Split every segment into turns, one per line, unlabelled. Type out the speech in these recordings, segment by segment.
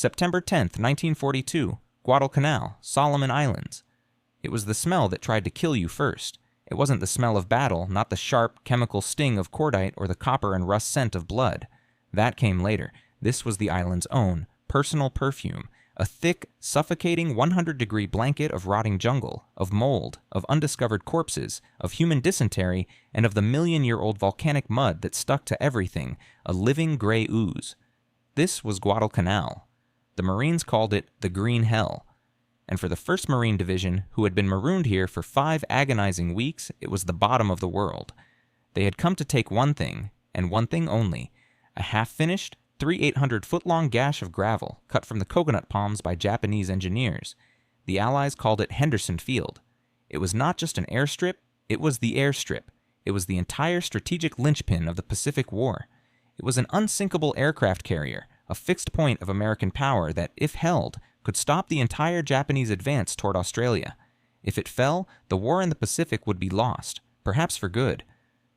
September 10th, 1942, Guadalcanal, Solomon Islands. It was the smell that tried to kill you first. It wasn't the smell of battle, not the sharp, chemical sting of cordite or the copper and rust scent of blood. That came later. This was the island's own, personal perfume. A thick, suffocating 100-degree blanket of rotting jungle, of mold, of undiscovered corpses, of human dysentery, and of the million-year-old volcanic mud that stuck to everything, a living gray ooze. This was Guadalcanal. The Marines called it the Green Hell. And for the 1st Marine Division, who had been marooned here for 5 agonizing weeks, it was the bottom of the world. They had come to take one thing, and one thing only, a half-finished, 800-foot-long gash of gravel cut from the coconut palms by Japanese engineers. The Allies called it Henderson Field. It was not just an airstrip, it was the airstrip. It was the entire strategic linchpin of the Pacific War. It was an unsinkable aircraft carrier, a fixed point of American power that, if held, could stop the entire Japanese advance toward Australia. If it fell, the war in the Pacific would be lost, perhaps for good.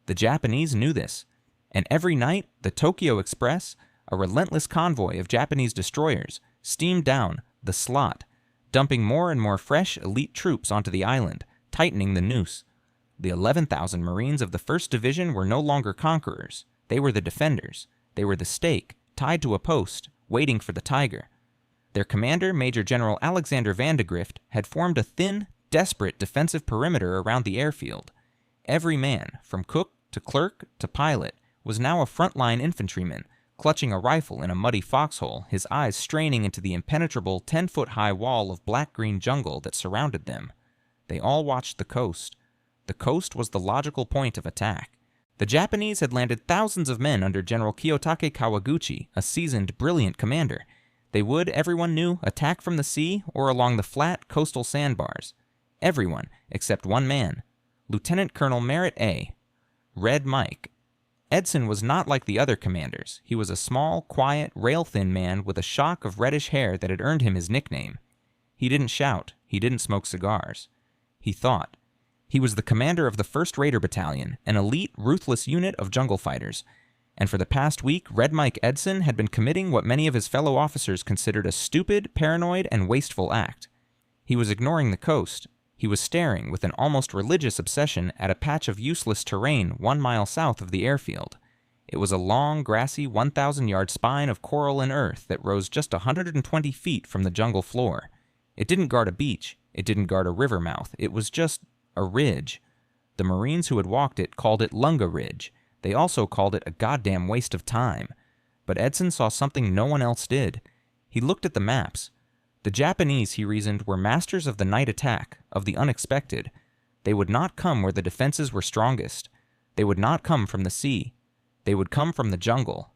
The Japanese knew this, and every night the Tokyo Express, a relentless convoy of Japanese destroyers, steamed down the slot, dumping more and more fresh elite troops onto the island, tightening the noose. The 11,000 Marines of the 1st Division were no longer conquerors. They were the defenders. They were the stake, tied to a post, waiting for the tiger. Their commander, Major General Alexander Vandegrift, had formed a thin, desperate defensive perimeter around the airfield. Every man, from cook to clerk to pilot, was now a frontline infantryman, clutching a rifle in a muddy foxhole, his eyes straining into the impenetrable 10-foot-high wall of black-green jungle that surrounded them. They all watched the coast. The coast was the logical point of attack. The Japanese had landed thousands of men under General Kiyotake Kawaguchi, a seasoned, brilliant commander. They would, everyone knew, attack from the sea or along the flat coastal sandbars. Everyone, except one man, Lieutenant Colonel Merritt A. Red Mike. Edson was not like the other commanders. He was a small, quiet, rail-thin man with a shock of reddish hair that had earned him his nickname. He didn't shout. He didn't smoke cigars. He thought. He was the commander of the 1st Raider Battalion, an elite, ruthless unit of jungle fighters. And for the past week, Red Mike Edson had been committing what many of his fellow officers considered a stupid, paranoid, and wasteful act. He was ignoring the coast. He was staring with an almost religious obsession at a patch of useless terrain 1 mile south of the airfield. It was a long, grassy, 1,000-yard spine of coral and earth that rose just 120 feet from the jungle floor. It didn't guard a beach. It didn't guard a river mouth. It was just a ridge. The Marines who had walked it called it Lunga Ridge. They also called it a goddamn waste of time. But Edson saw something no one else did. He looked at the maps. The Japanese, he reasoned, were masters of the night attack, of the unexpected. They would not come where the defenses were strongest. They would not come from the sea. They would come from the jungle.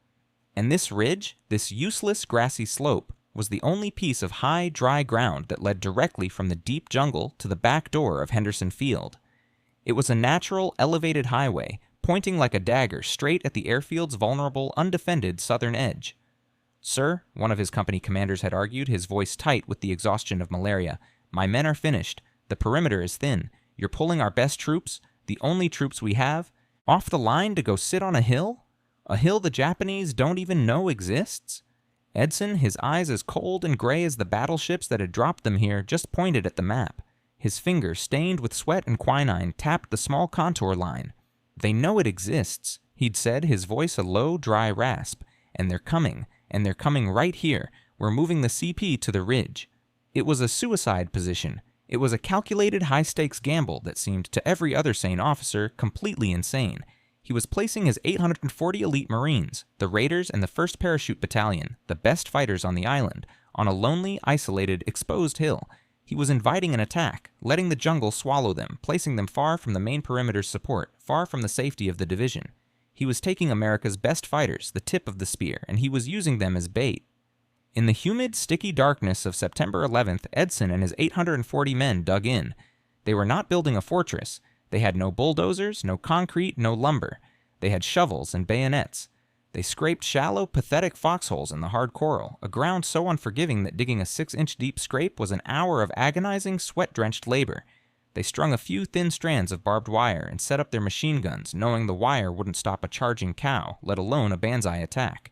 And this ridge, this useless grassy slope, was the only piece of high, dry ground that led directly from the deep jungle to the back door of Henderson Field. It was a natural, elevated highway, pointing like a dagger straight at the airfield's vulnerable, undefended southern edge. "Sir," one of his company commanders had argued, his voice tight with the exhaustion of malaria, "my men are finished. The perimeter is thin. You're pulling our best troops, the only troops we have, off the line to go sit on a hill? A hill the Japanese don't even know exists?" Edson, his eyes as cold and gray as the battleships that had dropped them here, just pointed at the map. His finger, stained with sweat and quinine, tapped the small contour line. "They know it exists," he'd said, his voice a low, dry rasp. "And they're coming. And they're coming right here. We're moving the CP to the ridge." It was a suicide position. It was a calculated high-stakes gamble that seemed to every other sane officer completely insane. He was placing his 840 elite Marines, the Raiders and the 1st Parachute Battalion, the best fighters on the island, on a lonely, isolated, exposed hill. He was inviting an attack, letting the jungle swallow them, placing them far from the main perimeter's support, far from the safety of the division. He was taking America's best fighters, the tip of the spear, and he was using them as bait. In the humid, sticky darkness of September 11th, Edson and his 840 men dug in. They were not building a fortress. They had no bulldozers, no concrete, no lumber. They had shovels and bayonets. They scraped shallow, pathetic foxholes in the hard coral, a ground so unforgiving that digging a 6-inch deep scrape was an hour of agonizing, sweat-drenched labor. They strung a few thin strands of barbed wire and set up their machine guns, knowing the wire wouldn't stop a charging cow, let alone a banzai attack.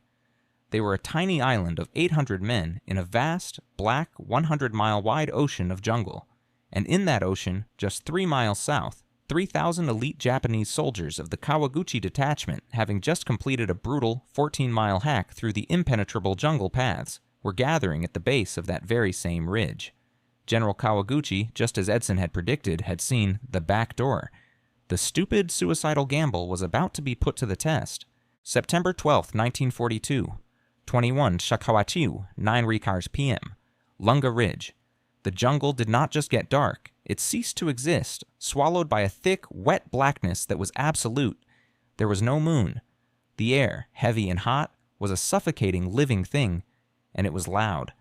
They were a tiny island of 800 men in a vast, black, 100-mile-wide ocean of jungle. And in that ocean, just 3 miles south, 3,000 elite Japanese soldiers of the Kawaguchi Detachment, having just completed a brutal 14-mile hack through the impenetrable jungle paths, were gathering at the base of that very same ridge. General Kawaguchi, just as Edson had predicted, had seen the back door. The stupid, suicidal gamble was about to be put to the test. September 12, 1942. 21 Shakawachiu, 9 Rikars p.m. Lunga Ridge. The jungle did not just get dark, it ceased to exist, swallowed by a thick, wet blackness that was absolute. There was no moon. The air, heavy and hot, was a suffocating, living thing, and it was loud.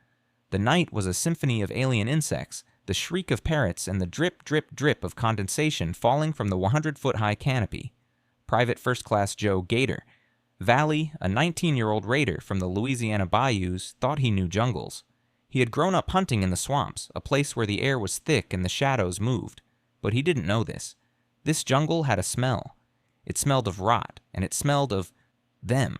The night was a symphony of alien insects, the shriek of parrots and the drip, drip, drip of condensation falling from the 100-foot-high canopy. Private First Class Joe Gator. Valley, a 19-year-old raider from the Louisiana bayous, thought he knew jungles. He had grown up hunting in the swamps, a place where the air was thick and the shadows moved. But he didn't know this. This jungle had a smell. It smelled of rot, and it smelled of them.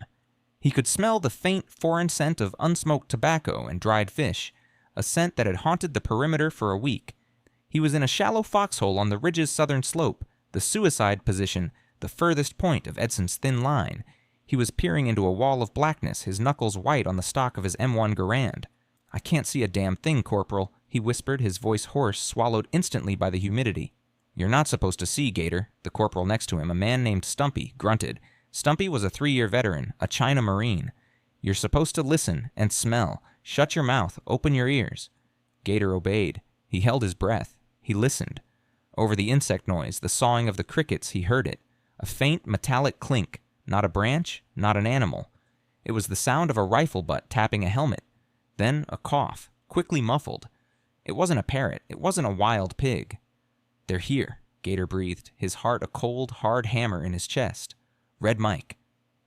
He could smell the faint, foreign scent of unsmoked tobacco and dried fish, a scent that had haunted the perimeter for a week. He was in a shallow foxhole on the ridge's southern slope, the suicide position, the furthest point of Edson's thin line. He was peering into a wall of blackness, his knuckles white on the stock of his M1 Garand. "I can't see a damn thing, Corporal," he whispered, his voice hoarse, swallowed instantly by the humidity. "You're not supposed to see, Gator," the corporal next to him, a man named Stumpy, grunted. Stumpy was a 3-year veteran, a China Marine. "You're supposed to listen and smell. Shut your mouth, open your ears." Gator obeyed. He held his breath. He listened. Over the insect noise, the sawing of the crickets, he heard it. A faint metallic clink. Not a branch, not an animal. It was the sound of a rifle butt tapping a helmet. Then a cough, quickly muffled. It wasn't a parrot. It wasn't a wild pig. "They're here," Gator breathed, his heart a cold, hard hammer in his chest. Red Mike.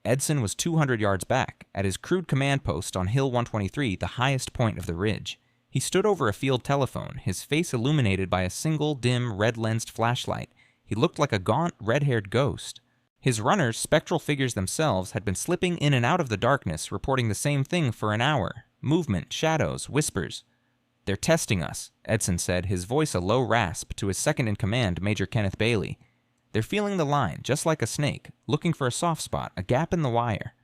Edson was 200 yards back, at his crude command post on Hill 123, the highest point of the ridge. He stood over a field telephone, his face illuminated by a single dim, red-lensed flashlight. He looked like a gaunt, red-haired ghost. His runners, spectral figures themselves, had been slipping in and out of the darkness, reporting the same thing for an hour. Movement, shadows, whispers. "They're testing us," Edson said, his voice a low rasp, to his second-in-command, Major Kenneth Bailey. "They're feeling the line, just like a snake, looking for a soft spot, a gap in the wire."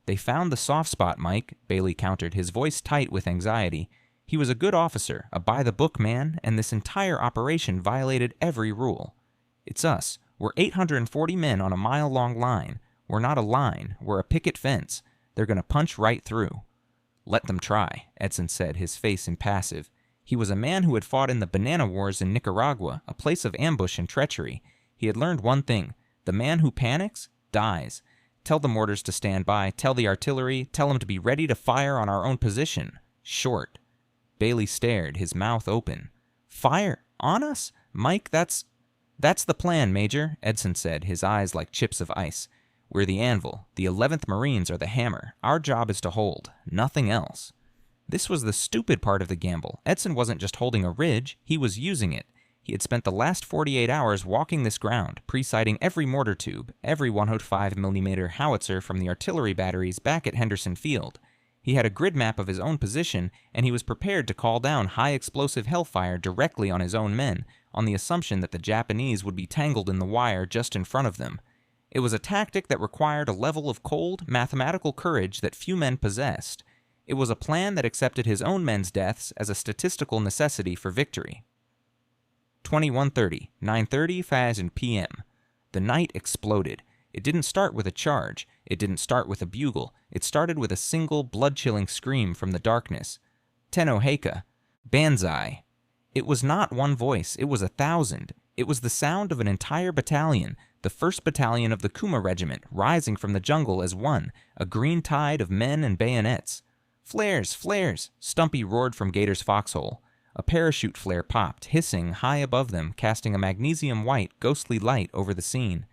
"They found the soft spot, Mike," Bailey countered, his voice tight with anxiety. He was a good officer, a by-the-book man, and this entire operation violated every rule. "It's us. We're 840 men on a mile-long line. We're not a line. We're a picket fence. They're going to punch right through." "Let them try," Edson said, his face impassive. He was a man who had fought in the Banana Wars in Nicaragua, a place of ambush and treachery. He had learned one thing: the man who panics dies. Tell the mortars to stand by, tell the artillery, tell them to be ready to fire on our own position. Short. Bailey stared, his mouth open. "Fire? On us? Mike, that's the plan, Major," Edson said, his eyes like chips of ice. "We're the anvil. The 11th Marines are the hammer. Our job is to hold. Nothing else." This was the stupid part of the gamble. Edson wasn't just holding a ridge, he was using it. He had spent the last 48 hours walking this ground, pre-sighting every mortar tube, every 105mm howitzer from the artillery batteries back at Henderson Field. He had a grid map of his own position, and he was prepared to call down high-explosive hellfire directly on his own men, on the assumption that the Japanese would be tangled in the wire just in front of them. It was a tactic that required a level of cold, mathematical courage that few men possessed. It was a plan that accepted his own men's deaths as a statistical necessity for victory. 21:30, 9:30 p.m. The night exploded. It didn't start with a charge. It didn't start with a bugle. It started with a single, blood-chilling scream from the darkness. "Tenno Heika. Banzai." It was not one voice. It was 1,000. It was the sound of an entire battalion, the 1st Battalion of the Kuma Regiment, rising from the jungle as one, a green tide of men and bayonets. "Flares! Flares!" Stumpy roared from Gator's foxhole. A parachute flare popped, hissing, high above them, casting a magnesium-white, ghostly light over the scene.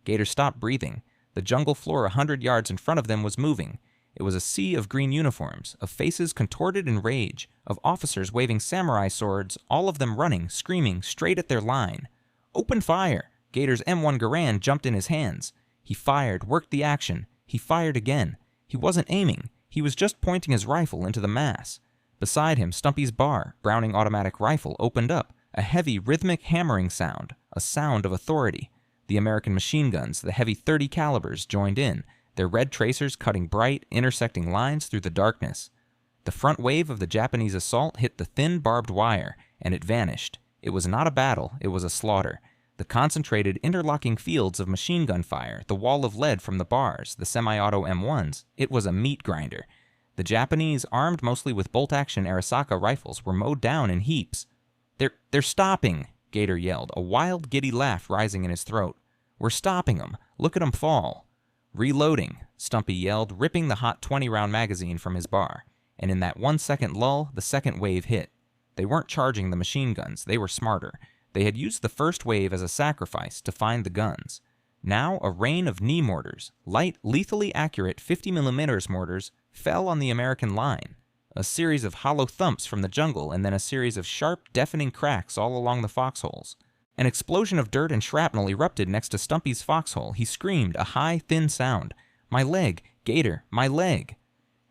Gator stopped breathing. The jungle floor 100 yards in front of them was moving. It was a sea of green uniforms, of faces contorted in rage, of officers waving samurai swords, all of them running, screaming, straight at their line. "Open fire!" Gator's M1 Garand jumped in his hands. He fired, worked the action. He fired again. He wasn't aiming. He was just pointing his rifle into the mass. Beside him, Stumpy's bar, Browning automatic rifle, opened up, a heavy rhythmic hammering sound, a sound of authority. The American machine guns, the heavy .30 calibers, joined in, their red tracers cutting bright, intersecting lines through the darkness. The front wave of the Japanese assault hit the thin barbed wire, and it vanished. It was not a battle, it was a slaughter. The concentrated, interlocking fields of machine gun fire, the wall of lead from the bars, the semi-auto M1s, it was a meat grinder. The Japanese, armed mostly with bolt-action Arisaka rifles, were mowed down in heaps. They're stopping, Gator yelled, a wild, giddy laugh rising in his throat. We're stopping them. Look at them fall. Reloading, Stumpy yelled, ripping the hot 20-round magazine from his bar. And in that 1-second lull, the second wave hit. They weren't charging the machine guns, they were smarter. They had used the first wave as a sacrifice to find the guns. Now a rain of knee mortars, light, lethally accurate 50mm mortars, fell on the American line. A series of hollow thumps from the jungle, and then a series of sharp, deafening cracks all along the foxholes. An explosion of dirt and shrapnel erupted next to Stumpy's foxhole. He screamed, a high, thin sound. My leg! Gator, my leg!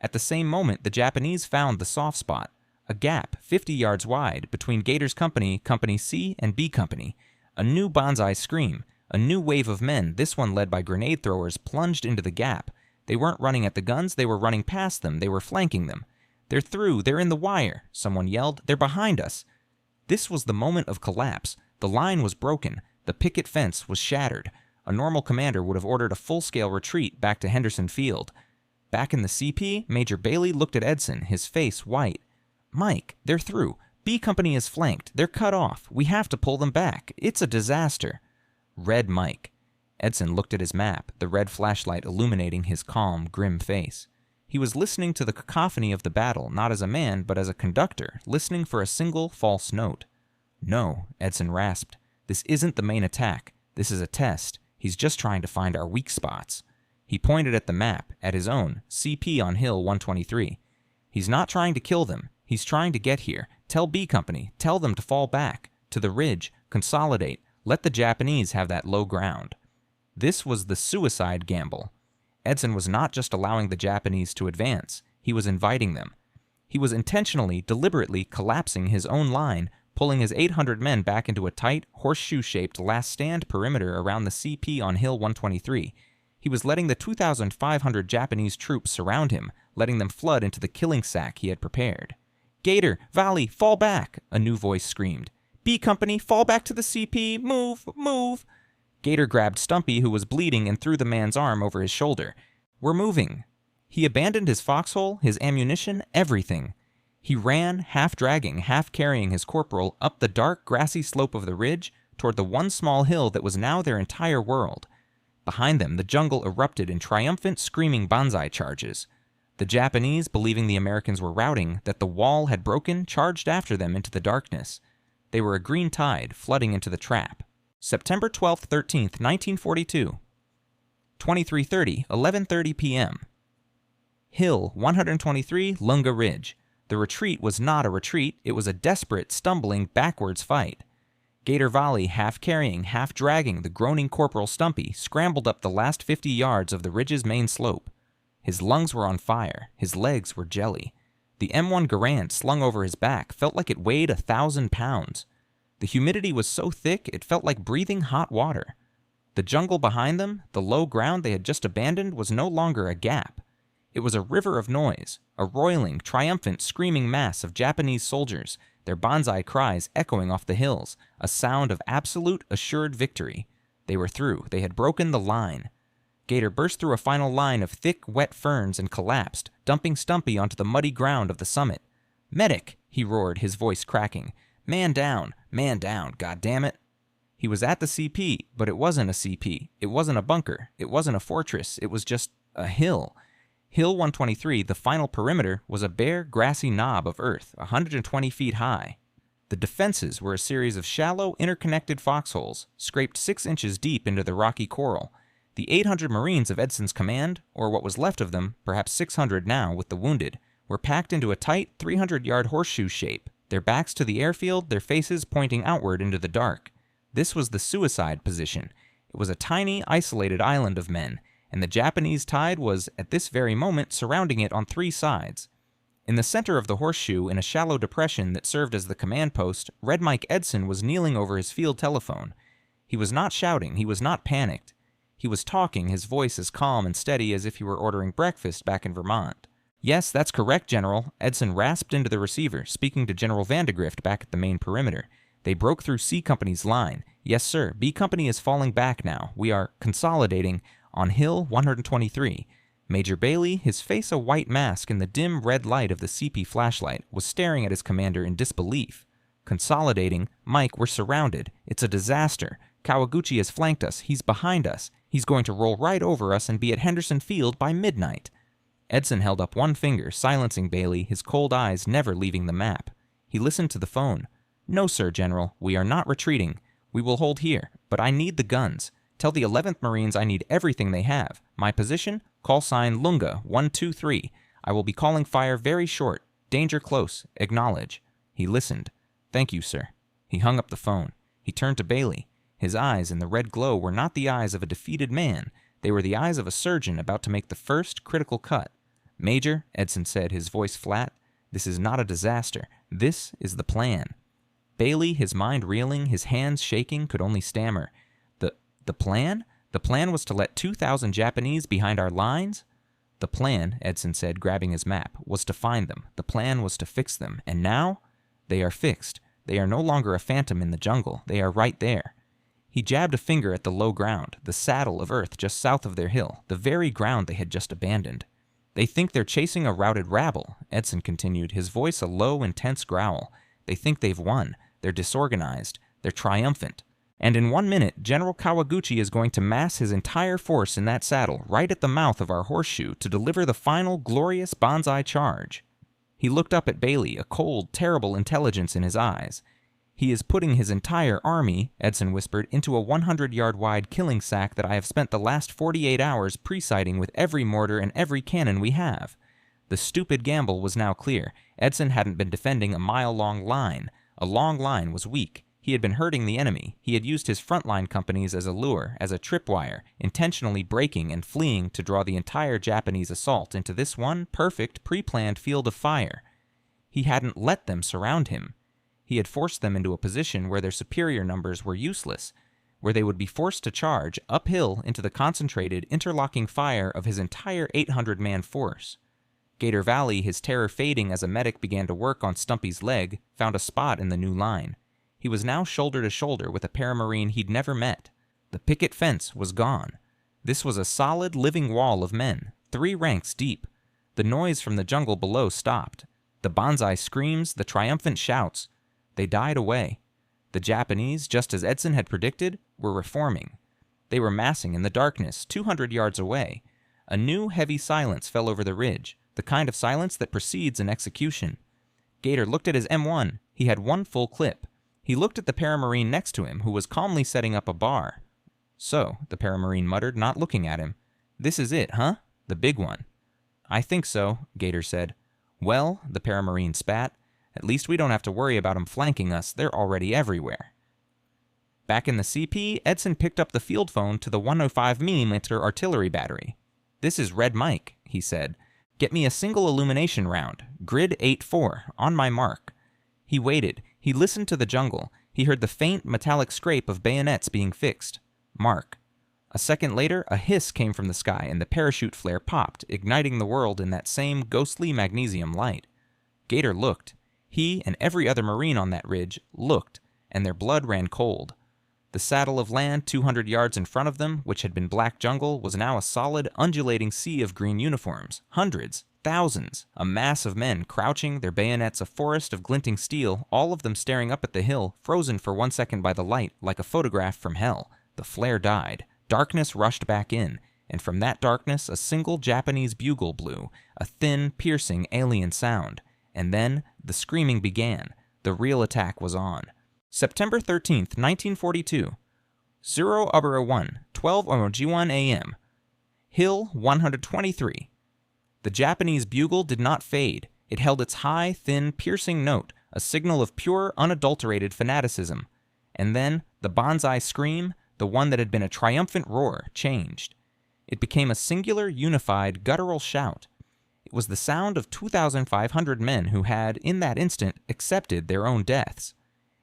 At the same moment, the Japanese found the soft spot. A gap, 50 yards wide, between Gator's company, Company C, and B Company. A new banzai scream. A new wave of men, this one led by grenade throwers, plunged into the gap. They weren't running at the guns, they were running past them, they were flanking them. They're through, they're in the wire, someone yelled. They're behind us. This was the moment of collapse. The line was broken. The picket fence was shattered. A normal commander would have ordered a full-scale retreat back to Henderson Field. Back in the CP, Major Bailey looked at Edson, his face white. Mike, they're through. B Company is flanked. They're cut off. We have to pull them back. It's a disaster. Red Mike. Edson looked at his map, the red flashlight illuminating his calm, grim face. He was listening to the cacophony of the battle, not as a man, but as a conductor, listening for a single false note. No, Edson rasped. This isn't the main attack. This is a test. He's just trying to find our weak spots. He pointed at the map, at his own, CP on Hill 123. He's not trying to kill them. He's trying to get here. Tell B Company. Tell them to fall back. To the ridge. Consolidate. Let the Japanese have that low ground. This was the suicide gamble. Edson was not just allowing the Japanese to advance. He was inviting them. He was intentionally, deliberately collapsing his own line, pulling his 800 men back into a tight, horseshoe-shaped last stand perimeter around the CP on Hill 123. He was letting the 2,500 Japanese troops surround him, letting them flood into the killing sack he had prepared. Gator, Valley, fall back, a new voice screamed. B Company, fall back to the CP, move, move. Gator grabbed Stumpy, who was bleeding, and threw the man's arm over his shoulder. We're moving. He abandoned his foxhole, his ammunition, everything. He ran, half dragging, half carrying his corporal, up the dark, grassy slope of the ridge toward the one small hill that was now their entire world. Behind them, the jungle erupted in triumphant, screaming banzai charges. The Japanese, believing the Americans were routing, that the wall had broken, charged after them into the darkness. They were a green tide, flooding into the trap. September 12th, 13th, 1942. 23:30, 11:30 p.m. Hill 123, Lunga Ridge. The retreat was not a retreat, it was a desperate, stumbling, backwards fight. Gator Valley, half carrying, half dragging the groaning Corporal Stumpy, scrambled up the last 50 yards of the ridge's main slope. His lungs were on fire, his legs were jelly. The M1 Garand slung over his back felt like it weighed 1,000 pounds. The humidity was so thick it felt like breathing hot water. The jungle behind them, the low ground they had just abandoned, was no longer a gap. It was a river of noise, a roiling, triumphant, screaming mass of Japanese soldiers, their banzai cries echoing off the hills, a sound of absolute, assured victory. They were through. They had broken the line. Gator burst through a final line of thick, wet ferns and collapsed, dumping Stumpy onto the muddy ground of the summit. "Medic!" he roared, his voice cracking. Man down, goddammit. He was at the CP, but it wasn't a CP. It wasn't a bunker. It wasn't a fortress. It was just a hill. Hill 123, the final perimeter, was a bare, grassy knob of earth, 120 feet high. The defenses were a series of shallow, interconnected foxholes, scraped 6 inches deep into the rocky coral. The 800 Marines of Edson's command, or what was left of them, perhaps 600 now with the wounded, were packed into a tight 300-yard horseshoe shape, their backs to the airfield, their faces pointing outward into the dark. This was the suicide position. It was a tiny, isolated island of men, and the Japanese tide was, at this very moment, surrounding it on 3 sides. In the center of the horseshoe, in a shallow depression that served as the command post, Red Mike Edson was kneeling over his field telephone. He was not shouting, he was not panicked. He was talking, his voice as calm and steady as if he were ordering breakfast back in Vermont. "Yes, that's correct, General," Edson rasped into the receiver, speaking to General Vandegrift back at the main perimeter. "They broke through C Company's line. Yes, sir. B Company is falling back now. We are consolidating on Hill 123. Major Bailey, his face a white mask in the dim red light of the CP flashlight, was staring at his commander in disbelief. "Consolidating? Mike, we're surrounded. It's a disaster. Kawaguchi has flanked us. He's behind us. He's going to roll right over us and be at Henderson Field by midnight." Edson held up one finger, silencing Bailey, his cold eyes never leaving the map. He listened to the phone. "No, sir, General. We are not retreating. We will hold here, but I need the guns. Tell the 11th Marines I need everything they have. My position? Call sign Lunga 123. I will be calling fire very short. Danger close. Acknowledge." He listened. "Thank you, sir." He hung up the phone. He turned to Bailey. His eyes in the red glow were not the eyes of a defeated man. They were the eyes of a surgeon about to make the first critical cut. "Major," Edson said, his voice flat, "this is not a disaster. This is the plan." Bailey, his mind reeling, his hands shaking, could only stammer. The plan? The plan was to let 2,000 Japanese behind our lines? "The plan," Edson said, grabbing his map, "was to find them. The plan was to fix them. And now? They are fixed. They are no longer a phantom in the jungle. They are right there." He jabbed a finger at the low ground, the saddle of earth just south of their hill, the very ground they had just abandoned. "They think they're chasing a routed rabble," Edson continued, his voice a low, intense growl. "They think they've won. They're disorganized. They're triumphant. And in 1 minute, General Kawaguchi is going to mass his entire force in that saddle right at the mouth of our horseshoe to deliver the final glorious banzai charge." He looked up at Bailey, a cold, terrible intelligence in his eyes. "He is putting his entire army," Edson whispered, "into a 100-yard-wide killing sack that I have spent the last 48 hours pre-sighting with every mortar and every cannon we have." The stupid gamble was now clear. Edson hadn't been defending a mile-long line. A long line was weak. He had been hurting the enemy. He had used his frontline companies as a lure, as a tripwire, intentionally breaking and fleeing to draw the entire Japanese assault into this one perfect, pre-planned field of fire. He hadn't let them surround him. He had forced them into a position where their superior numbers were useless, where they would be forced to charge uphill into the concentrated, interlocking fire of his entire 800-man force. Gator Valley, his terror fading as a medic began to work on Stumpy's leg, found a spot in the new line. He was now shoulder to shoulder with a paramarine he'd never met. The picket fence was gone. This was a solid, living wall of men, 3 ranks deep. The noise from the jungle below stopped. The banzai screams, the triumphant shouts, they died away. The Japanese, just as Edson had predicted, were reforming. They were massing in the darkness, 200 yards away. A new, heavy silence fell over the ridge, the kind of silence that precedes an execution. Gator looked at his M1. He had 1 full clip. He looked at the paramarine next to him, who was calmly setting up a bar. "So," the paramarine muttered, not looking at him. "This is it, huh? The big one." "I think so," Gator said. "Well," the paramarine spat, "at least we don't have to worry about 'em flanking us. They're already everywhere." Back in the CP, Edson picked up the field phone to the 105mm artillery battery. "This is Red Mike," he said. "Get me a single illumination round. Grid 8-4, on my mark." He waited. He listened to the jungle. He heard the faint, metallic scrape of bayonets being fixed. Mark. A second later, a hiss came from the sky and the parachute flare popped, igniting the world in that same ghostly magnesium light. Gator looked. He and every other Marine on that ridge looked, and their blood ran cold. The saddle of land 200 yards in front of them, which had been black jungle, was now a solid, undulating sea of green uniforms. Hundreds. Thousands, a mass of men crouching, their bayonets a forest of glinting steel, all of them staring up at the hill, frozen for 1 second by the light, like a photograph from hell. The flare died. Darkness rushed back in, and from that darkness a single Japanese bugle blew, a thin, piercing, alien sound. And then the screaming began. The real attack was on. September 13th, 1942. 0:01, 12:01 a.m. Hill 123. The Japanese bugle did not fade. It held its high, thin, piercing note, a signal of pure, unadulterated fanaticism. And then, the banzai scream, the one that had been a triumphant roar, changed. It became a singular, unified, guttural shout. It was the sound of 2,500 men who had, in that instant, accepted their own deaths.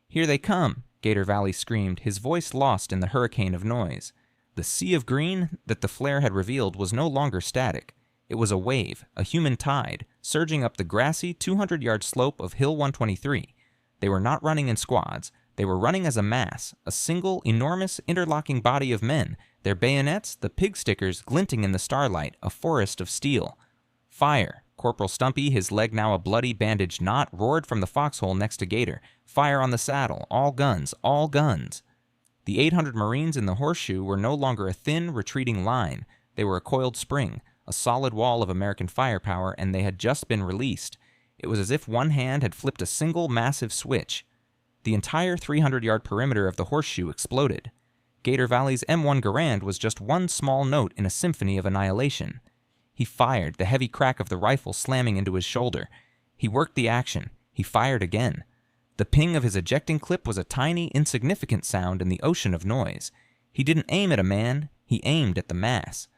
"Here they come!" Gator Valley screamed, his voice lost in the hurricane of noise. The sea of green that the flare had revealed was no longer static. It was a wave, a human tide, surging up the grassy 200-yard slope of Hill 123. They were not running in squads. They were running as a mass, a single, enormous, interlocking body of men, their bayonets, the pig stickers, glinting in the starlight, a forest of steel. "Fire!" Corporal Stumpy, his leg now a bloody bandaged knot, roared from the foxhole next to Gator. "Fire on the saddle! All guns! All guns!" The 800 Marines in the horseshoe were no longer a thin, retreating line. They were a coiled spring, a solid wall of American firepower, and they had just been released. It was as if one hand had flipped a single massive switch. The entire 300-yard perimeter of the horseshoe exploded. Gator Valley's M1 Garand was just one small note in a symphony of annihilation. He fired, the heavy crack of the rifle slamming into his shoulder. He worked the action. He fired again. The ping of his ejecting clip was a tiny, insignificant sound in the ocean of noise. He didn't aim at a man. He aimed at the mass.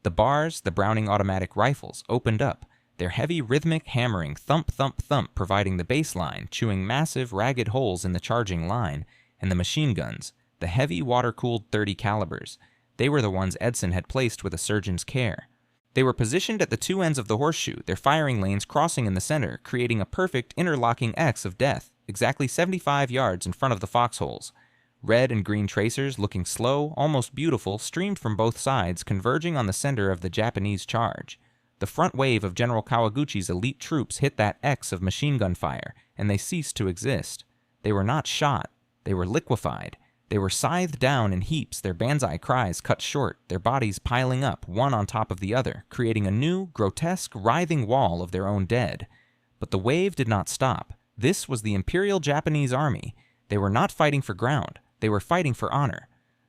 The bars, the Browning automatic rifles, opened up, their heavy rhythmic hammering thump, thump, thump providing the bass line, chewing massive, ragged holes in the charging line, and the machine guns, the heavy, water-cooled .30 calibers. They were the ones Edson had placed with a surgeon's care. They were positioned at the two ends of the horseshoe, their firing lanes crossing in the center, creating a perfect interlocking X of death, exactly 75 yards in front of the foxholes. Red and green tracers, looking slow, almost beautiful, streamed from both sides, converging on the center of the Japanese charge. The front wave of General Kawaguchi's elite troops hit that X of machine gun fire, and they ceased to exist. They were not shot. They were liquefied. They were scythed down in heaps, their banzai cries cut short, their bodies piling up, one on top of the other, creating a new, grotesque, writhing wall of their own dead. But the wave did not stop. This was the Imperial Japanese Army. They were not fighting for ground. They were fighting for honor.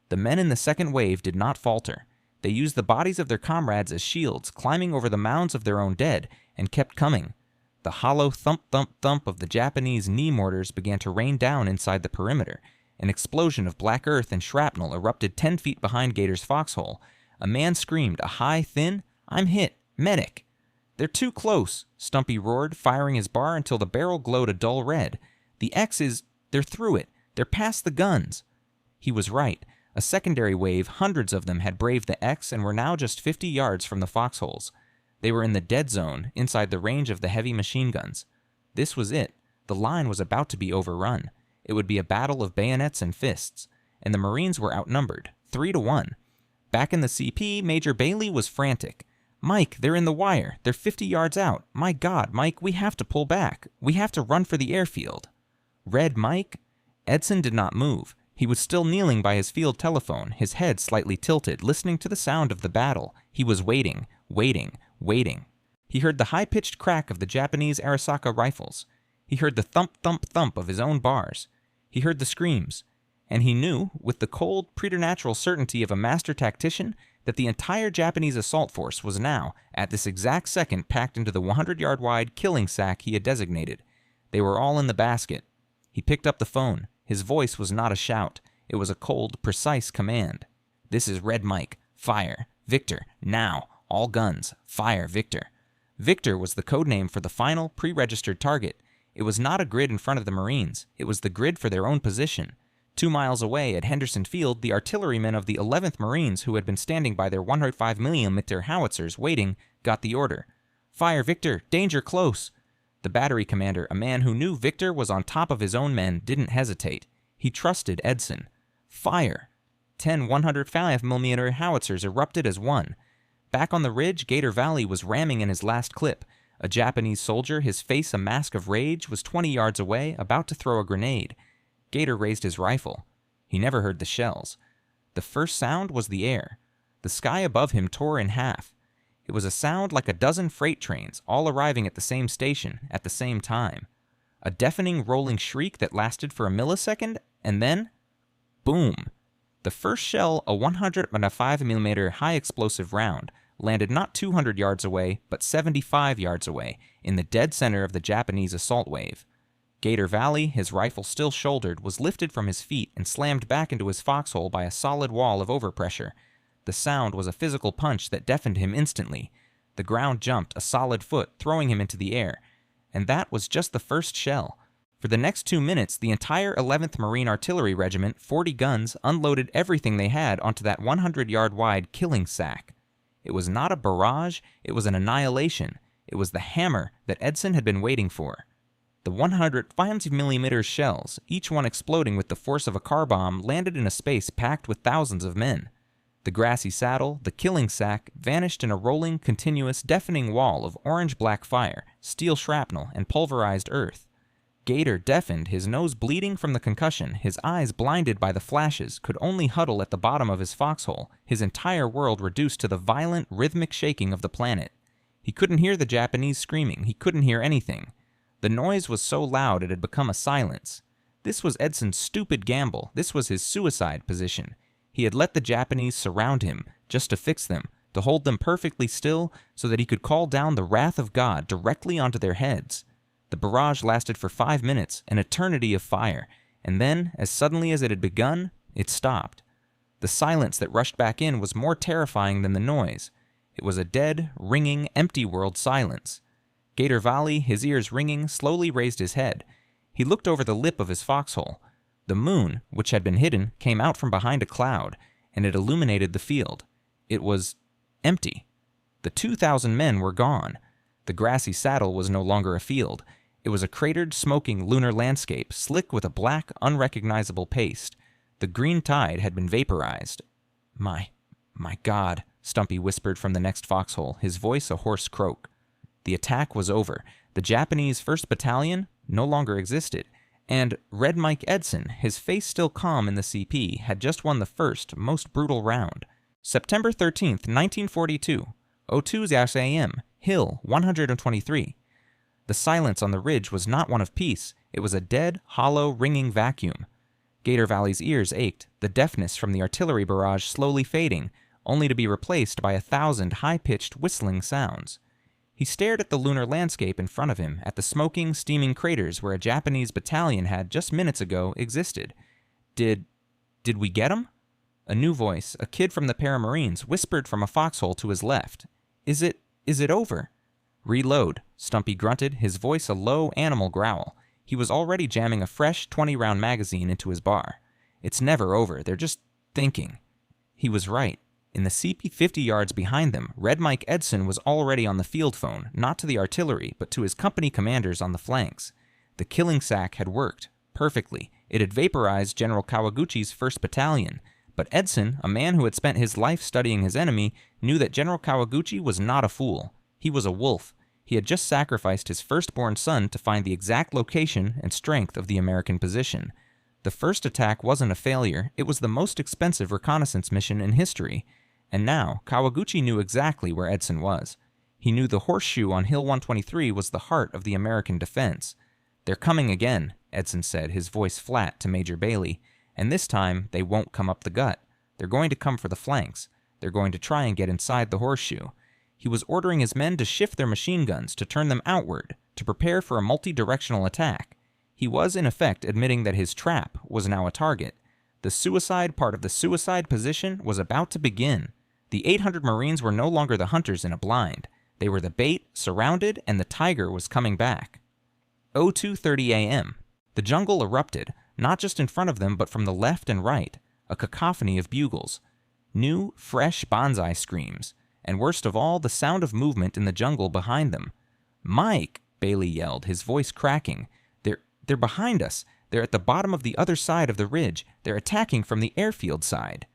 The men in the second wave did not falter. They used the bodies of their comrades as shields, climbing over the mounds of their own dead, and kept coming. The hollow thump, thump, thump of the Japanese knee mortars began to rain down inside the perimeter. An explosion of black earth and shrapnel erupted 10 feet behind Gator's foxhole. A man screamed, a high, thin, "I'm hit! Medic!" "They're too close!" Stumpy roared, firing his bar until the barrel glowed a dull red. "The X is... they're through it! They're past the guns!" He was right. A secondary wave, hundreds of them, had braved the X and were now just 50 yards from the foxholes. They were in the dead zone, inside the range of the heavy machine guns. This was it. The line was about to be overrun. It would be a battle of bayonets and fists, and the Marines were outnumbered, 3-1. Back in the CP, Major Bailey was frantic. "Mike, they're in the wire. They're 50 yards out. My God, Mike, we have to pull back. We have to run for the airfield." Red Mike? Edson did not move. He was still kneeling by his field telephone, his head slightly tilted, listening to the sound of the battle. He was waiting, waiting, waiting. He heard the high-pitched crack of the Japanese Arisaka rifles. He heard the thump, thump, thump of his own bars. He heard the screams. And he knew, with the cold, preternatural certainty of a master tactician, that the entire Japanese assault force was now, at this exact second, packed into the 100-yard-wide killing sack he had designated. They were all in the basket. He picked up the phone. His voice was not a shout. It was a cold, precise command. "This is Red Mike. Fire. Victor. Now. All guns. Fire, Victor." Victor was the code name for the final, pre-registered target. It was not a grid in front of the Marines. It was the grid for their own position. 2 miles away at Henderson Field, the artillerymen of the 11th Marines, who had been standing by their 105mm howitzers waiting, got the order. "Fire, Victor! Danger close!" The battery commander, a man who knew Victor was on top of his own men, didn't hesitate. He trusted Edson. Fire! 10 105mm howitzers erupted as one. Back on the ridge, Gator Valley was ramming in his last clip. A Japanese soldier, his face a mask of rage, was 20 yards away, about to throw a grenade. Gator raised his rifle. He never heard the shells. The first sound was the air. The sky above him tore in half. It was a sound like a dozen freight trains, all arriving at the same station, at the same time. A deafening rolling shriek that lasted for a millisecond, and then... boom! The first shell, a 105mm high-explosive round, landed not 200 yards away, but 75 yards away, in the dead center of the Japanese assault wave. Gator Valley, his rifle still shouldered, was lifted from his feet and slammed back into his foxhole by a solid wall of overpressure. The sound was a physical punch that deafened him instantly. The ground jumped a solid foot, throwing him into the air. And that was just the first shell. For the next 2 minutes, the entire 11th Marine Artillery Regiment, 40 guns, unloaded everything they had onto that 100-yard-wide killing sack. It was not a barrage, it was an annihilation. It was the hammer that Edson had been waiting for. The 105mm shells, each one exploding with the force of a car bomb, landed in a space packed with thousands of men. The grassy saddle, the killing sack, vanished in a rolling, continuous, deafening wall of orange-black fire, steel shrapnel, and pulverized earth. Gator, deafened, his nose bleeding from the concussion, his eyes blinded by the flashes, could only huddle at the bottom of his foxhole, his entire world reduced to the violent, rhythmic shaking of the planet. He couldn't hear the Japanese screaming, he couldn't hear anything. The noise was so loud it had become a silence. This was Edson's stupid gamble, this was his suicide position. He had let the Japanese surround him, just to fix them, to hold them perfectly still, so that he could call down the wrath of God directly onto their heads. The barrage lasted for 5 minutes, an eternity of fire, and then, as suddenly as it had begun, it stopped. The silence that rushed back in was more terrifying than the noise. It was a dead, ringing, empty world silence. Gator Valley, his ears ringing, slowly raised his head. He looked over the lip of his foxhole. The moon, which had been hidden, came out from behind a cloud, and it illuminated the field. It was empty. The 2,000 men were gone. The grassy saddle was no longer a field. It was a cratered, smoking lunar landscape, slick with a black, unrecognizable paste. The green tide had been vaporized. My God, Stumpy whispered from the next foxhole, his voice a hoarse croak. The attack was over. The Japanese 1st Battalion no longer existed. And Red Mike Edson, his face still calm in the CP, had just won the first, most brutal round. September 13th, 1942, 02 a.m., Hill 123. The silence on the ridge was not one of peace. It was a dead, hollow, ringing vacuum. Gator Valley's ears ached, the deafness from the artillery barrage slowly fading, only to be replaced by 1,000 high-pitched whistling sounds. He stared at the lunar landscape in front of him, at the smoking, steaming craters where a Japanese battalion had, just minutes ago, existed. Did we get 'em? A new voice, a kid from the Paramarines, whispered from a foxhole to his left. Is it over? Reload, Stumpy grunted, his voice a low, animal growl. He was already jamming a fresh 20-round magazine into his bar. It's never over, they're just thinking. He was right. In the CP 50 yards behind them, Red Mike Edson was already on the field phone, not to the artillery, but to his company commanders on the flanks. The killing sack had worked, perfectly. It had vaporized General Kawaguchi's 1st Battalion. But Edson, a man who had spent his life studying his enemy, knew that General Kawaguchi was not a fool. He was a wolf. He had just sacrificed his firstborn son to find the exact location and strength of the American position. The first attack wasn't a failure, it was the most expensive reconnaissance mission in history. And now, Kawaguchi knew exactly where Edson was. He knew the horseshoe on Hill 123 was the heart of the American defense. They're coming again, Edson said, his voice flat to Major Bailey. And this time, they won't come up the gut. They're going to come for the flanks. They're going to try and get inside the horseshoe. He was ordering his men to shift their machine guns, to turn them outward, to prepare for a multi-directional attack. He was, in effect, admitting that his trap was now a target. The suicide part of the suicide position was about to begin. The 800 Marines were no longer the hunters in a blind. They were the bait, surrounded, and the tiger was coming back. 02:30 a.m. The jungle erupted, not just in front of them, but from the left and right, a cacophony of bugles. New, fresh bonsai screams, and worst of all, the sound of movement in the jungle behind them. "Mike!" Bailey yelled, his voice cracking. They're behind us. They're at the bottom of the other side of the ridge. They're attacking from the airfield side.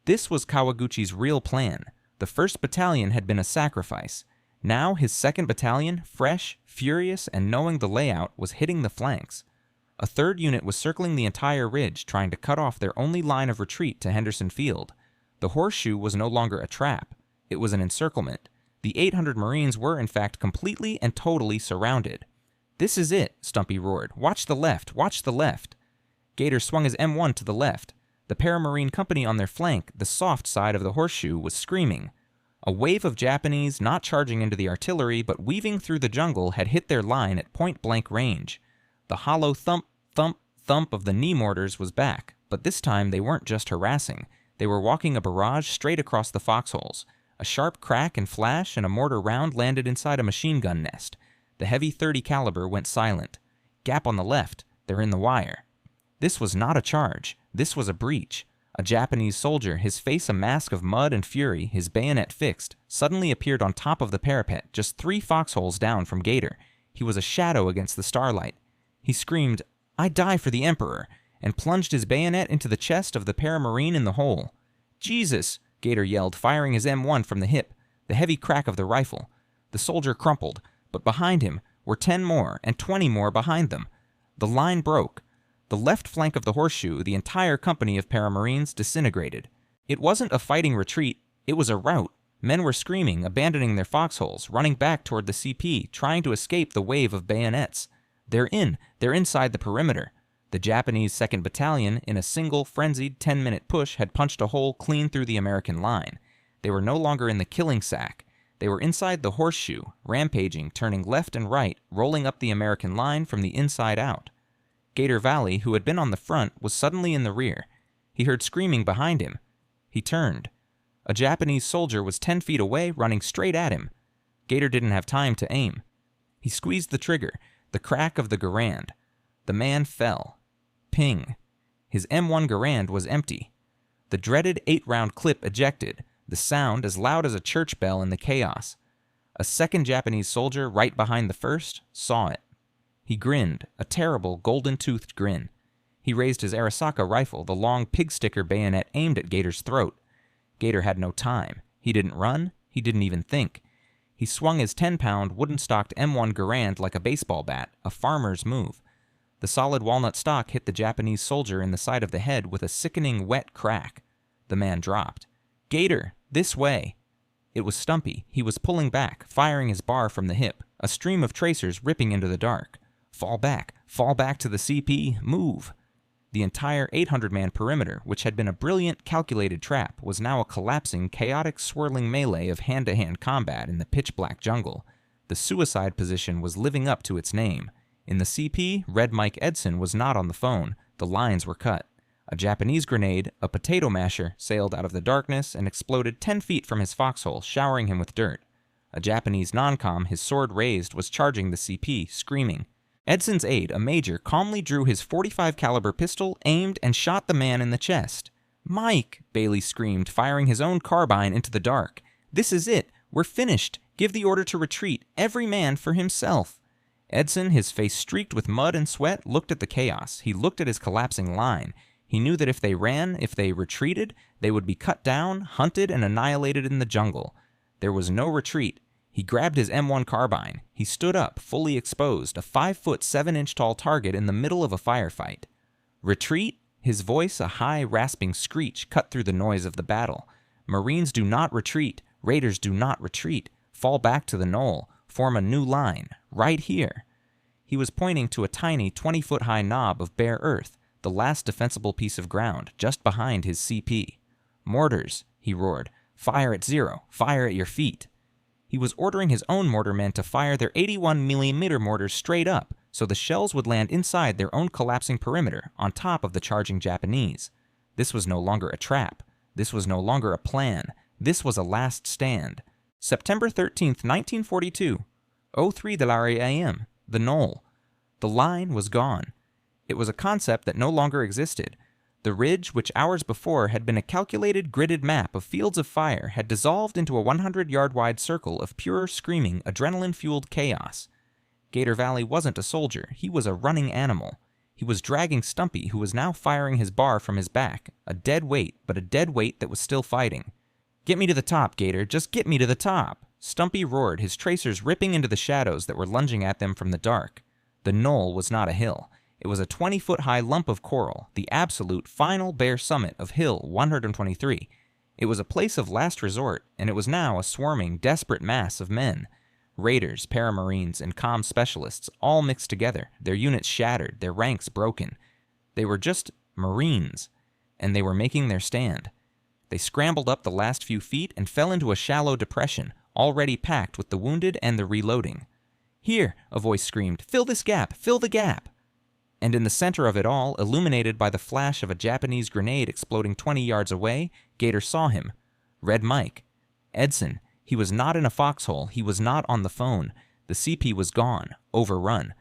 This was Kawaguchi's real plan. The 1st Battalion had been a sacrifice. Now his 2nd Battalion, fresh, furious, and knowing the layout, was hitting the flanks. A 3rd unit was circling the entire ridge, trying to cut off their only line of retreat to Henderson Field. The horseshoe was no longer a trap. It was an encirclement. The 800 Marines were, in fact, completely and totally surrounded. "This is it," Stumpy roared. "Watch the left! Watch the left!" Gator swung his M1 to the left. The Paramarine company on their flank, the soft side of the horseshoe, was screaming. A wave of Japanese, not charging into the artillery, but weaving through the jungle, had hit their line at point-blank range. The hollow thump, thump, thump of the knee mortars was back, but this time they weren't just harassing. They were walking a barrage straight across the foxholes. A sharp crack and flash and a mortar round landed inside a machine gun nest. The heavy .30 caliber went silent. Gap on the left. They're in the wire. This was not a charge. This was a breach. A Japanese soldier, his face a mask of mud and fury, his bayonet fixed, suddenly appeared on top of the parapet, just 3 foxholes down from Gator. He was a shadow against the starlight. He screamed, "I die for the Emperor," and plunged his bayonet into the chest of the paramarine in the hole. "Jesus!" Gator yelled, firing his M1 from the hip, the heavy crack of the rifle. The soldier crumpled, but behind him were 10 more and 20 more behind them. The line broke. The left flank of the horseshoe, the entire company of paramarines, disintegrated. It wasn't a fighting retreat, it was a rout. Men were screaming, abandoning their foxholes, running back toward the CP, trying to escape the wave of bayonets. They're inside the perimeter. The Japanese 2nd Battalion, in a single, frenzied 10-minute push, had punched a hole clean through the American line. They were no longer in the killing sack. They were inside the horseshoe, rampaging, turning left and right, rolling up the American line from the inside out. Gator Valley, who had been on the front, was suddenly in the rear. He heard screaming behind him. He turned. A Japanese soldier was 10 feet away, running straight at him. Gator didn't have time to aim. He squeezed the trigger, the crack of the Garand. The man fell. Ping. His M1 Garand was empty. The dreaded 8-round clip ejected, the sound as loud as a church bell in the chaos. A second Japanese soldier, right behind the first, saw it. He grinned, a terrible, golden-toothed grin. He raised his Arisaka rifle, the long pig-sticker bayonet aimed at Gator's throat. Gator had no time. He didn't run. He didn't even think. He swung his 10-pound, wooden-stocked M1 Garand like a baseball bat, a farmer's move. The solid walnut stock hit the Japanese soldier in the side of the head with a sickening, wet crack. The man dropped. "Gator, this way!" It was Stumpy. He was pulling back, firing his bar from the hip, a stream of tracers ripping into the dark. Fall back to the CP, move. The entire 800-man perimeter, which had been a brilliant, calculated trap, was now a collapsing, chaotic, swirling melee of hand-to-hand combat in the pitch-black jungle. The suicide position was living up to its name. In the CP, Red Mike Edson was not on the phone. The lines were cut. A Japanese grenade, a potato masher, sailed out of the darkness and exploded 10 feet from his foxhole, showering him with dirt. A Japanese non-com, his sword raised, was charging the CP, screaming. Edson's aide, a major, calmly drew his .45 caliber pistol, aimed, and shot the man in the chest. "Mike!" Bailey screamed, firing his own carbine into the dark. "This is it! We're finished! Give the order to retreat! Every man for himself!" Edson, his face streaked with mud and sweat, looked at the chaos. He looked at his collapsing line. He knew that if they ran, if they retreated, they would be cut down, hunted, and annihilated in the jungle. There was no retreat. He grabbed his M1 carbine. He stood up, fully exposed, a 5-foot 7-inch tall target in the middle of a firefight. Retreat? His voice, a high, rasping screech, cut through the noise of the battle. Marines do not retreat. Raiders do not retreat. Fall back to the knoll. Form a new line. Right here. He was pointing to a tiny 20-foot-high knob of bare earth, the last defensible piece of ground, just behind his CP. "Mortars," he roared. "Fire at 0. Fire at your feet." He was ordering his own mortarmen to fire their 81mm mortars straight up, so the shells would land inside their own collapsing perimeter, on top of the charging Japanese. This was no longer a trap. This was no longer a plan. This was a last stand. September 13th, 1942. 03 Delari AM. The Knoll. The line was gone. It was a concept that no longer existed. The ridge, which hours before had been a calculated, gridded map of fields of fire, had dissolved into a 100-yard-wide circle of pure, screaming, adrenaline-fueled chaos. Gator Valley wasn't a soldier. He was a running animal. He was dragging Stumpy, who was now firing his bar from his back. A dead weight, but a dead weight that was still fighting. "Get me to the top, Gator. Just get me to the top." Stumpy roared, his tracers ripping into the shadows that were lunging at them from the dark. The knoll was not a hill. It was a 20-foot-high lump of coral, the absolute final bare summit of Hill 123. It was a place of last resort, and it was now a swarming, desperate mass of men. Raiders, paramarines, and comm specialists all mixed together, their units shattered, their ranks broken. They were just Marines, and they were making their stand. They scrambled up the last few feet and fell into a shallow depression, already packed with the wounded and the reloading. "Here," a voice screamed. "Fill this gap! Fill the gap!" And in the center of it all, illuminated by the flash of a Japanese grenade exploding 20 yards away, Gator saw him. Red Mike. Edson. He was not in a foxhole. He was not on the phone. The CP was gone, overrun.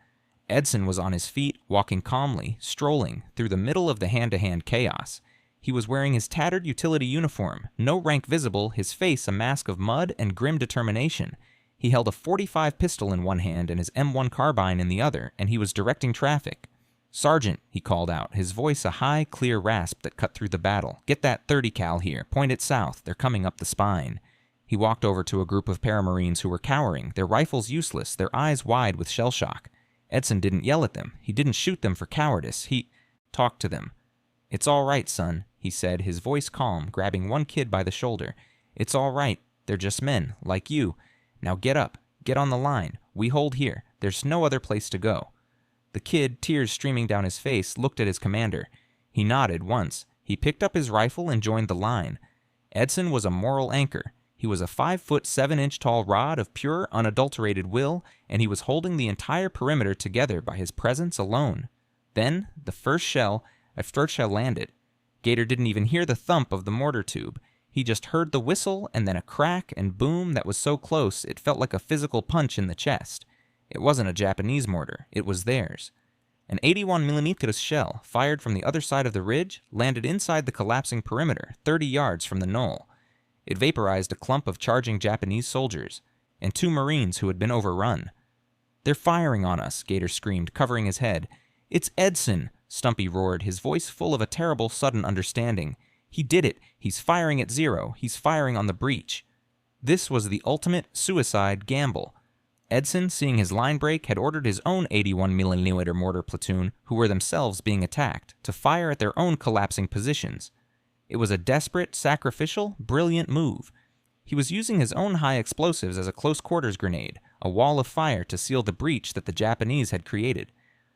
Edson was on his feet, walking calmly, strolling through the middle of the hand-to-hand chaos. He was wearing his tattered utility uniform, no rank visible, his face a mask of mud and grim determination. He held a .45 pistol in one hand and his M1 carbine in the other, and he was directing traffic. "Sergeant," he called out, his voice a high, clear rasp that cut through the battle. "Get that 30 cal here. Point it south. They're coming up the spine." He walked over to a group of paramarines who were cowering, their rifles useless, their eyes wide with shell shock. Edson didn't yell at them. He didn't shoot them for cowardice. He talked to them. "It's all right, son," he said, his voice calm, grabbing one kid by the shoulder. "It's all right. They're just men, like you. Now get up. Get on the line. We hold here. There's no other place to go." The kid, tears streaming down his face, looked at his commander. He nodded once. He picked up his rifle and joined the line. Edson was a moral anchor. He was a 5-foot 7-inch tall rod of pure, unadulterated will, and he was holding the entire perimeter together by his presence alone. Then, a first shell landed. Gator didn't even hear the thump of the mortar tube. He just heard the whistle and then a crack and boom that was so close it felt like a physical punch in the chest. It wasn't a Japanese mortar. It was theirs. An 81mm shell, fired from the other side of the ridge, landed inside the collapsing perimeter, 30 yards from the knoll. It vaporized a clump of charging Japanese soldiers, and 2 Marines who had been overrun. "They're firing on us," Gator screamed, covering his head. "It's Edson," Stumpy roared, his voice full of a terrible sudden understanding. "He did it. He's firing at zero. He's firing on the breach." This was the ultimate suicide gamble. Edson, seeing his line break, had ordered his own 81mm mortar platoon, who were themselves being attacked, to fire at their own collapsing positions. It was a desperate, sacrificial, brilliant move. He was using his own high explosives as a close-quarters grenade, a wall of fire to seal the breach that the Japanese had created.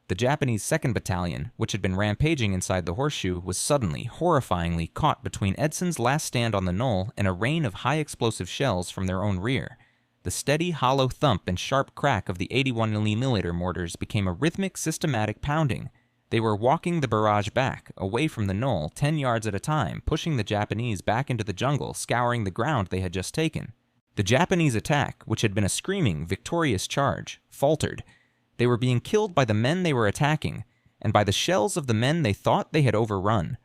The Japanese 2nd Battalion, which had been rampaging inside the horseshoe, was suddenly, horrifyingly caught between Edson's last stand on the knoll and a rain of high-explosive shells from their own rear. The steady, hollow thump and sharp crack of the 81mm mortars became a rhythmic, systematic pounding. They were walking the barrage back, away from the knoll, 10 yards at a time, pushing the Japanese back into the jungle, scouring the ground they had just taken. The Japanese attack, which had been a screaming, victorious charge, faltered. They were being killed by the men they were attacking, and by the shells of the men they thought they had overrun.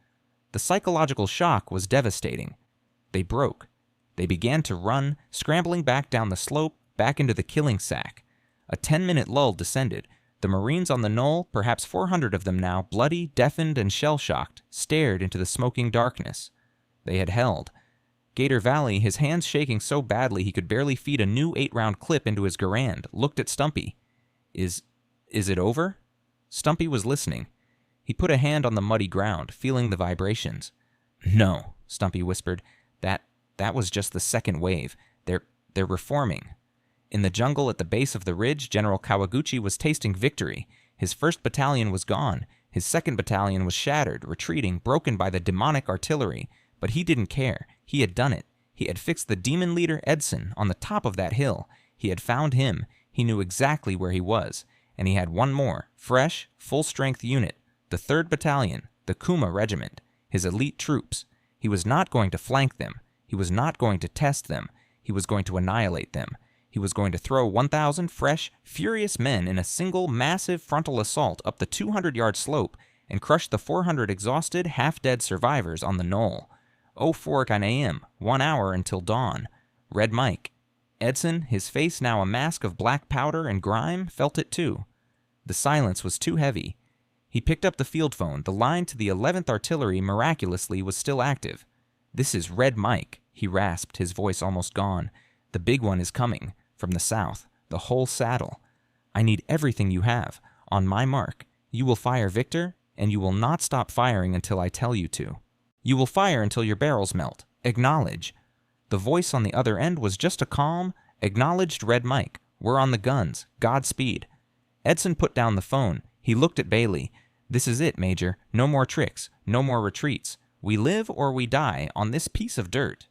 The psychological shock was devastating. They broke. They began to run, scrambling back down the slope, back into the killing sack. A 10-minute lull descended. The Marines on the knoll, perhaps 400 of them now, bloody, deafened, and shell-shocked, stared into the smoking darkness. They had held. Gator Valley, his hands shaking so badly he could barely feed a new 8-round clip into his Garand, looked at Stumpy. Is it over?" Stumpy was listening. He put a hand on the muddy ground, feeling the vibrations. "No," Stumpy whispered. That was just the second wave. They're reforming." In the jungle at the base of the ridge, General Kawaguchi was tasting victory. His 1st Battalion was gone. His 2nd Battalion was shattered, retreating, broken by the demonic artillery. But he didn't care. He had done it. He had fixed the demon leader Edson on the top of that hill. He had found him. He knew exactly where he was. And he had one more, fresh, full-strength unit, the 3rd Battalion, the Kuma Regiment, his elite troops. He was not going to flank them. He was not going to test them. He was going to annihilate them. He was going to throw 1,000 fresh, furious men in a single, massive frontal assault up the 200-yard slope and crush the 400 exhausted, half-dead survivors on the knoll. 04 a.m., 1 hour until dawn. Red Mike. Edson, his face now a mask of black powder and grime, felt it too. The silence was too heavy. He picked up the field phone. The line to the 11th Artillery miraculously was still active. "This is Red Mike," he rasped, his voice almost gone. "The big one is coming. From the south. The whole saddle. I need everything you have. On my mark. You will fire, Victor, and you will not stop firing until I tell you to. You will fire until your barrels melt. Acknowledge." The voice on the other end was just a calm, acknowledged Red Mike. "We're on the guns. Godspeed." Edson put down the phone. He looked at Bailey. "This is it, Major. No more tricks. No more retreats. We live or we die on this piece of dirt."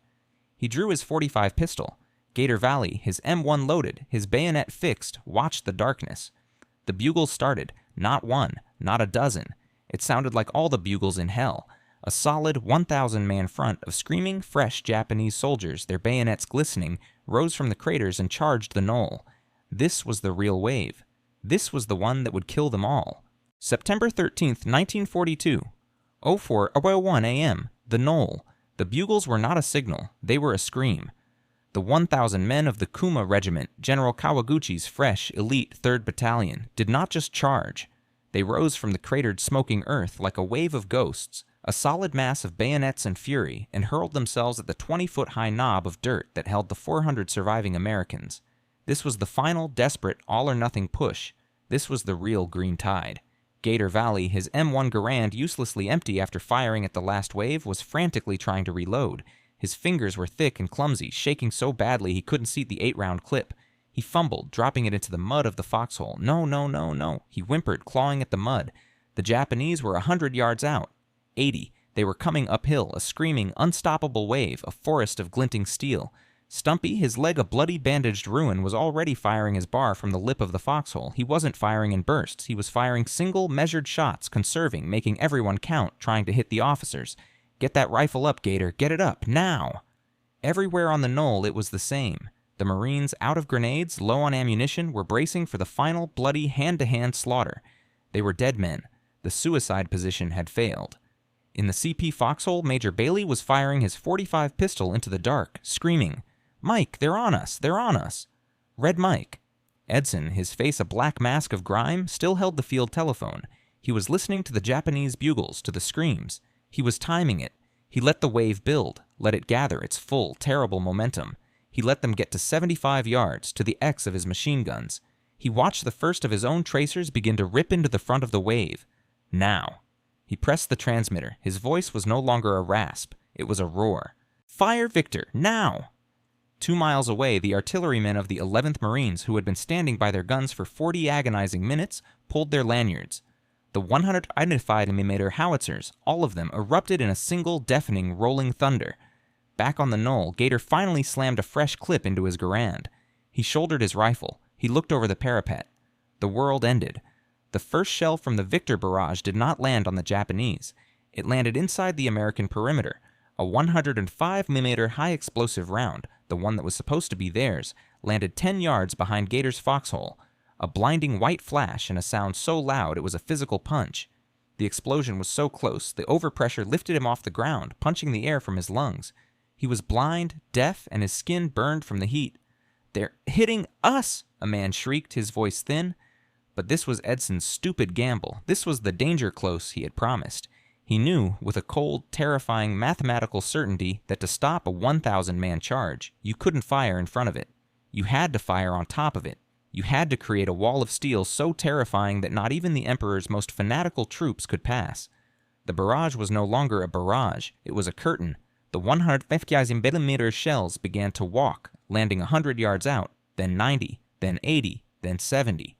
He drew his .45 pistol. Gator Valley, his M1 loaded, his bayonet fixed, watched the darkness. The bugles started. Not one, not a dozen. It sounded like all the bugles in hell. A solid 1,000-man front of screaming, fresh Japanese soldiers, their bayonets glistening, rose from the craters and charged the knoll. This was the real wave. This was the one that would kill them all. September 13th, 1942. 04:01 a.m. The knoll. The bugles were not a signal. They were a scream. The 1,000 men of the Kuma Regiment, General Kawaguchi's fresh, elite 3rd Battalion, did not just charge. They rose from the cratered, smoking earth like a wave of ghosts, a solid mass of bayonets and fury, and hurled themselves at the 20-foot-high knob of dirt that held the 400 surviving Americans. This was the final, desperate, all-or-nothing push. This was the real green tide. Gator Valley, his M1 Garand uselessly empty after firing at the last wave, was frantically trying to reload. His fingers were thick and clumsy, shaking so badly he couldn't seat the 8-round clip. He fumbled, dropping it into the mud of the foxhole. No, no, no, no. He whimpered, clawing at the mud. The Japanese were 100 yards out. 80. They were coming uphill, a screaming, unstoppable wave, a forest of glinting steel. Stumpy, his leg a bloody bandaged ruin, was already firing his bar from the lip of the foxhole. He wasn't firing in bursts. He was firing single, measured shots, conserving, making everyone count, trying to hit the officers. Get that rifle up, Gator. Get it up, now! Everywhere on the knoll it was the same. The Marines, out of grenades, low on ammunition, were bracing for the final, bloody, hand-to-hand slaughter. They were dead men. The suicide position had failed. In the CP foxhole, Major Bailey was firing his .45 pistol into the dark, screaming, "Mike, they're on us! They're on us!" Red Mike. Edson, his face a black mask of grime, still held the field telephone. He was listening to the Japanese bugles, to the screams. He was timing it. He let the wave build, let it gather its full, terrible momentum. He let them get to 75 yards, to the X of his machine guns. He watched the first of his own tracers begin to rip into the front of the wave. Now. He pressed the transmitter. His voice was no longer a rasp. It was a roar. "Fire Victor, now!" 2 miles away, the artillerymen of the 11th Marines, who had been standing by their guns for 40 agonizing minutes, pulled their lanyards. The 195mm howitzers, all of them, erupted in a single, deafening, rolling thunder. Back on the knoll, Gator finally slammed a fresh clip into his Garand. He shouldered his rifle. He looked over the parapet. The world ended. The first shell from the Victor barrage did not land on the Japanese. It landed inside the American perimeter. A 105mm high-explosive round, the one that was supposed to be theirs, landed 10 yards behind Gator's foxhole. A blinding white flash and a sound so loud it was a physical punch. The explosion was so close, the overpressure lifted him off the ground, punching the air from his lungs. He was blind, deaf, and his skin burned from the heat. "They're hitting us!" a man shrieked, his voice thin. But this was Edson's stupid gamble. This was the danger close he had promised. He knew, with a cold, terrifying, mathematical certainty, that to stop a 1,000-man charge, you couldn't fire in front of it. You had to fire on top of it. You had to create a wall of steel so terrifying that not even the Emperor's most fanatical troops could pass. The barrage was no longer a barrage. It was a curtain. The 150mm shells began to walk, landing 100 yards out, then 90, then 80, then 70.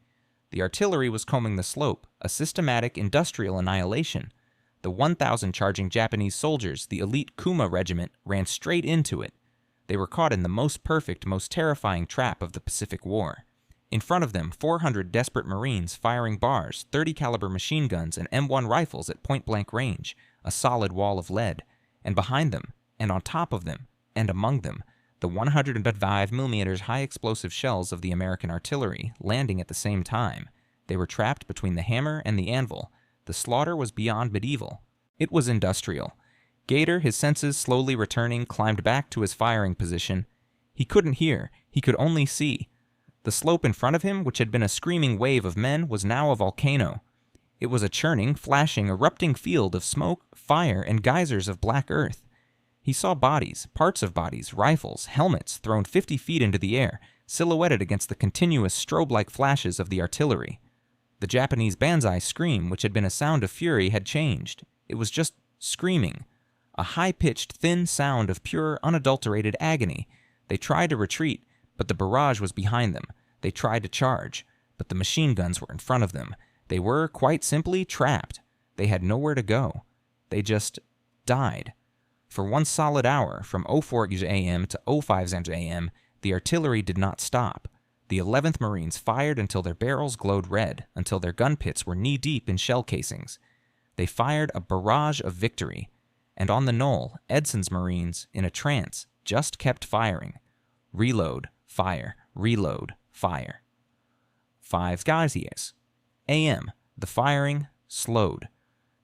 The artillery was combing the slope, a systematic industrial annihilation. The 1,000 charging Japanese soldiers, the elite Kuma Regiment, ran straight into it. They were caught in the most perfect, most terrifying trap of the Pacific War. In front of them, 400 desperate Marines firing bars, 30 caliber machine guns, and M1 rifles at point-blank range, a solid wall of lead. And behind them, and on top of them, and among them, the 105mm high-explosive shells of the American artillery, landing at the same time. They were trapped between the hammer and the anvil. The slaughter was beyond medieval. It was industrial. Gator, his senses slowly returning, climbed back to his firing position. He couldn't hear. He could only see. The slope in front of him, which had been a screaming wave of men, was now a volcano. It was a churning, flashing, erupting field of smoke, fire, and geysers of black earth. He saw bodies, parts of bodies, rifles, helmets thrown 50 feet into the air, silhouetted against the continuous strobe-like flashes of the artillery. The Japanese banzai scream, which had been a sound of fury, had changed. It was just screaming. A high-pitched, thin sound of pure, unadulterated agony. They tried to retreat, but the barrage was behind them. They tried to charge, but the machine guns were in front of them. They were, quite simply, trapped. They had nowhere to go. They just died. For 1 solid hour, from 04 a.m. to 05 a.m., the artillery did not stop. The 11th Marines fired until their barrels glowed red, until their gun pits were knee-deep in shell casings. They fired a barrage of victory, and on the knoll, Edson's Marines, in a trance, just kept firing. Reload, fire, reload, fire. 5 Geysers. AM. The firing slowed.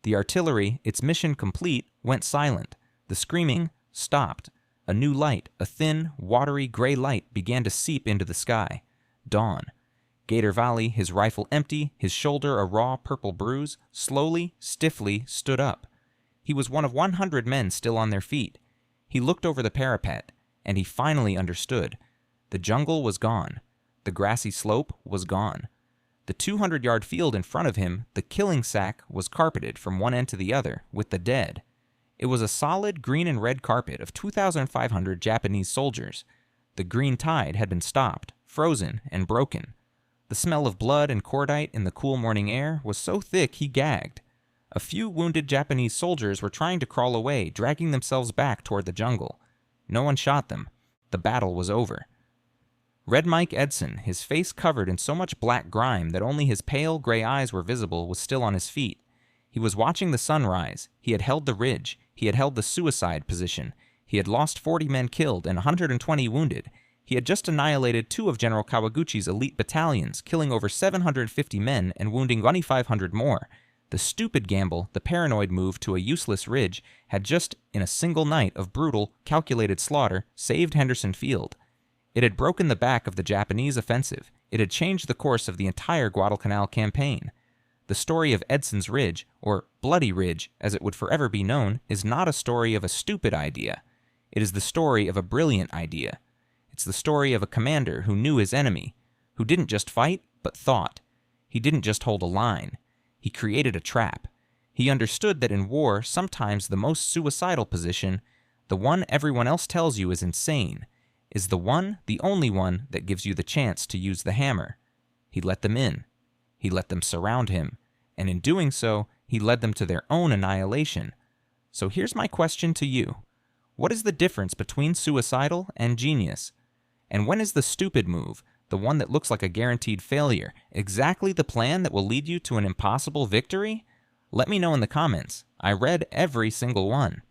The artillery, its mission complete, went silent. The screaming stopped. A new light, a thin, watery gray light, began to seep into the sky. Dawn. Gator Valley, his rifle empty, his shoulder a raw purple bruise, slowly, stiffly stood up. He was one of 100 men still on their feet. He looked over the parapet, and he finally understood. The jungle was gone. The grassy slope was gone. The 200-yard field in front of him, the killing sack, was carpeted from one end to the other with the dead. It was a solid green and red carpet of 2,500 Japanese soldiers. The green tide had been stopped, frozen, and broken. The smell of blood and cordite in the cool morning air was so thick he gagged. A few wounded Japanese soldiers were trying to crawl away, dragging themselves back toward the jungle. No one shot them. The battle was over. Red Mike Edson, his face covered in so much black grime that only his pale gray eyes were visible, was still on his feet. He was watching the sun rise. He had held the ridge. He had held the suicide position. He had lost 40 men killed and 120 wounded. He had just annihilated 2 of General Kawaguchi's elite battalions, killing over 750 men and wounding 2,500 more. The stupid gamble, the paranoid move to a useless ridge, had just, in a single night of brutal, calculated slaughter, saved Henderson Field. It had broken the back of the Japanese offensive. It had changed the course of the entire Guadalcanal campaign. The story of Edson's Ridge, or Bloody Ridge as it would forever be known, is not a story of a stupid idea. It is the story of a brilliant idea. It's the story of a commander who knew his enemy, who didn't just fight, but thought. He didn't just hold a line. He created a trap. He understood that in war, sometimes the most suicidal position, the one everyone else tells you is insane, is the one, the only one, that gives you the chance to use the hammer. He let them in. He let them surround him, and in doing so, he led them to their own annihilation. So here's my question to you. What is the difference between suicidal and genius? And when is the stupid move, the one that looks like a guaranteed failure, exactly the plan that will lead you to an impossible victory? Let me know in the comments. I read every single one.